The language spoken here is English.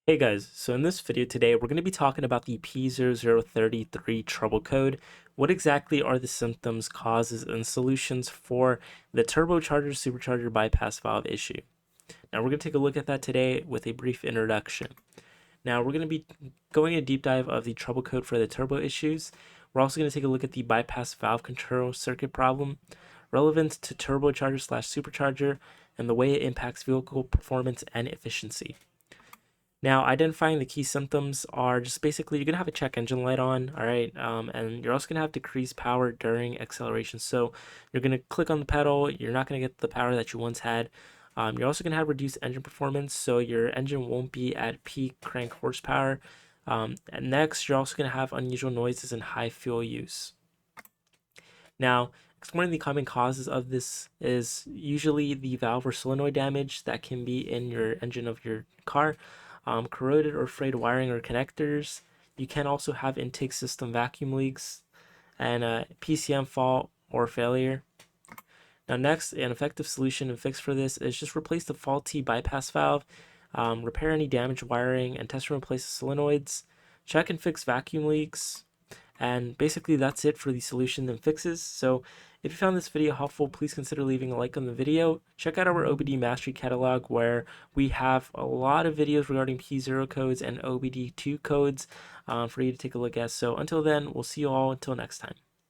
Hey guys, so in this video today, we're going to be talking about the P0033 trouble code. What exactly are the symptoms, causes, and solutions for the turbocharger supercharger bypass valve issue? Now we're going to take a look at that today with a brief introduction. Now we're going to be going a deep dive of the trouble code for the turbo issues. We're also going to take a look at the bypass valve control circuit problem, relevance to turbocharger slash supercharger, and the way it impacts vehicle performance and efficiency. Now, identifying the key symptoms are just basically you're going to have a check engine light on, all right, and you're also going to have decreased power during acceleration. So you're going to click on the pedal, you're not going to get the power that you once had. You're also going to have reduced engine performance, so your engine won't be at peak crank horsepower. And next, you're also going to have unusual noises and high fuel use. Now, exploring the common causes of this is usually the valve or solenoid damage that can be in your engine of your car, corroded or frayed wiring or connectors. You can also have intake system vacuum leaks and a PCM fault or failure. Now next, an effective solution and fix for this is just replace the faulty bypass valve, repair any damaged wiring, and test and replace the solenoids. Check and fix vacuum leaks, and basically that's it for the solution and fixes. So if you found this video helpful, please consider leaving a like on the video. Check out our OBD Mastery catalog where we have a lot of videos regarding P0 codes and OBD2 codes for you to take a look at. So until then, we'll see you all until next time.